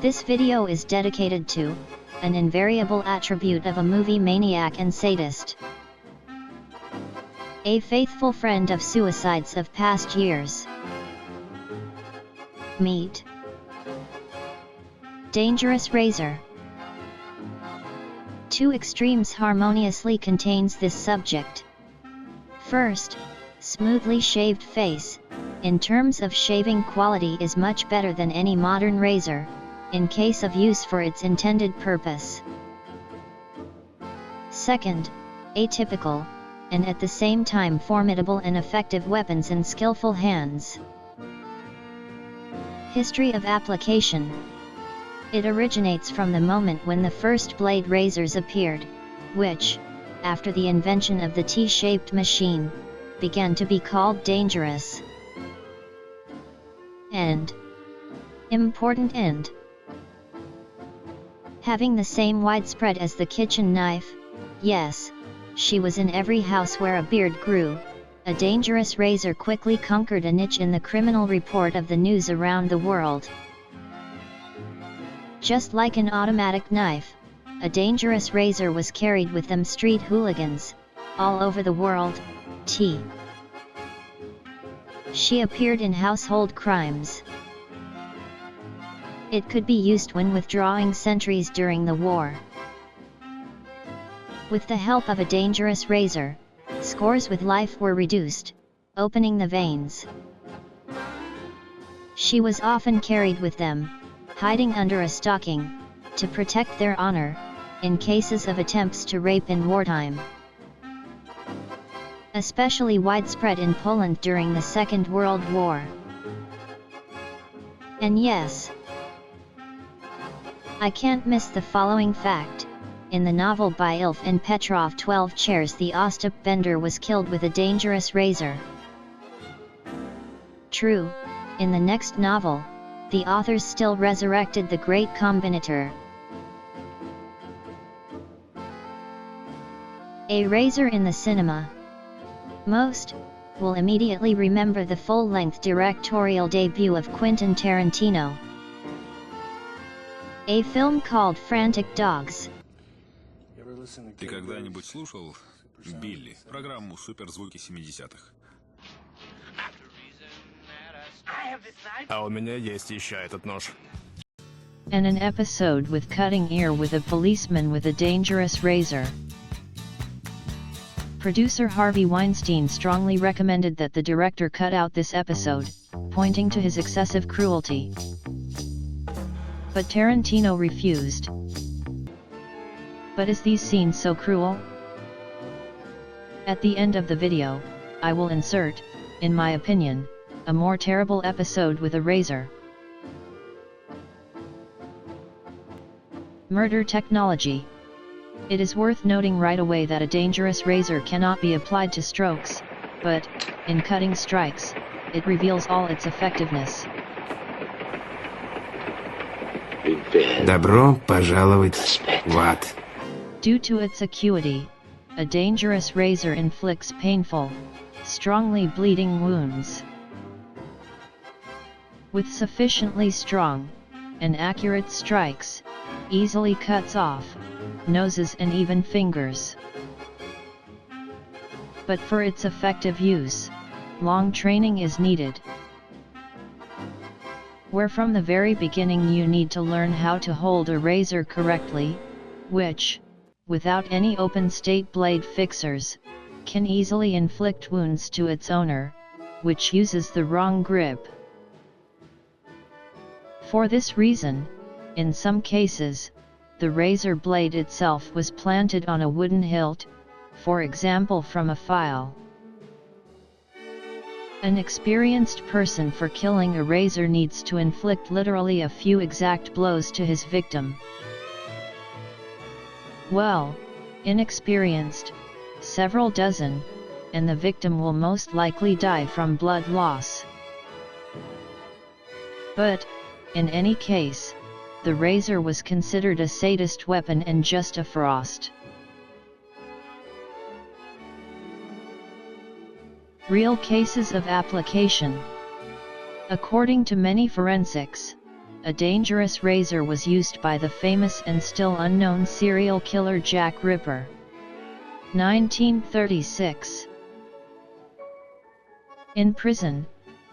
This video is dedicated to an invariable attribute of a movie maniac and sadist. A faithful friend of suicides of past years. Meet Dangerous Razor. Two extremes harmoniously contains this subject. First, smoothly shaved face, in terms of shaving quality is much better than any modern razor, in case of use for its intended purpose. Second, atypical, and at the same time formidable and effective weapons in skillful hands. History of application. It originates from the moment when the first blade razors appeared, which, after the invention of the T-shaped machine, began to be called dangerous. End. Important end. Having the same widespread as the kitchen knife, yes, she was in every house where a beard grew. A dangerous razor quickly conquered a niche in the criminal report of the news around the world. Just like an automatic knife, a dangerous razor was carried with them street hooligans, all over the world. She appeared in household crimes. It could be used when withdrawing sentries during the war. With the help of a dangerous razor, scores with life were reduced, opening the veins. She was often carried with them, hiding under a stocking, to protect their honor, in cases of attempts to rape in wartime. Especially widespread in Poland during the Second World War. And yes, I can't miss the following fact. In the novel by Ilf and Petrov 12 Chairs, the Ostap Bender was killed with a dangerous razor. True, in the next novel, the authors still resurrected the great combinator. A razor in the cinema. Most will immediately remember the full-length directorial debut of Quentin Tarantino. A film called Frantic Dogs. Ты когда-нибудь слушал, Билли, программу «Суперзвуки 70-х»? А у меня есть еще этот нож. And an episode with cutting ear with a policeman with a dangerous razor. Producer Harvey Weinstein strongly recommended that the director cut out this episode, pointing to his excessive cruelty. But Tarantino refused. But is these scenes so cruel? At the end of the video, I will insert, in my opinion, a more terrible episode with a razor. Murder technology. It is worth noting right away that a dangerous razor cannot be applied to strokes, but, in cutting strikes, it reveals all its effectiveness. Добро пожаловать в ад. Due to its acuity, a dangerous razor inflicts painful, strongly bleeding wounds. With sufficiently strong and accurate strikes, easily cuts off noses and even fingers. But for its effective use, long training is needed. Where from the very beginning you need to learn how to hold a razor correctly, which, without any open state blade fixers, can easily inflict wounds to its owner, which uses the wrong grip. For this reason, in some cases, the razor blade itself was planted on a wooden hilt, for example from a file. An experienced person for killing a razor needs to inflict literally a few exact blows to his victim. Well, inexperienced, several dozen, and the victim will most likely die from blood loss. But, in any case, the razor was considered a sadist weapon and just a frost. Real cases of application. According to many forensics, a dangerous razor was used by the famous and still unknown serial killer Jack Ripper. 1936. In prison,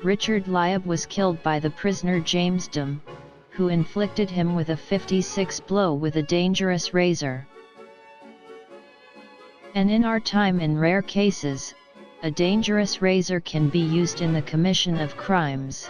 Richard Lieb was killed by the prisoner James Dum, who inflicted him with a 56 blow with a dangerous razor. And in our time, in rare cases, a dangerous razor can be used in the commission of crimes.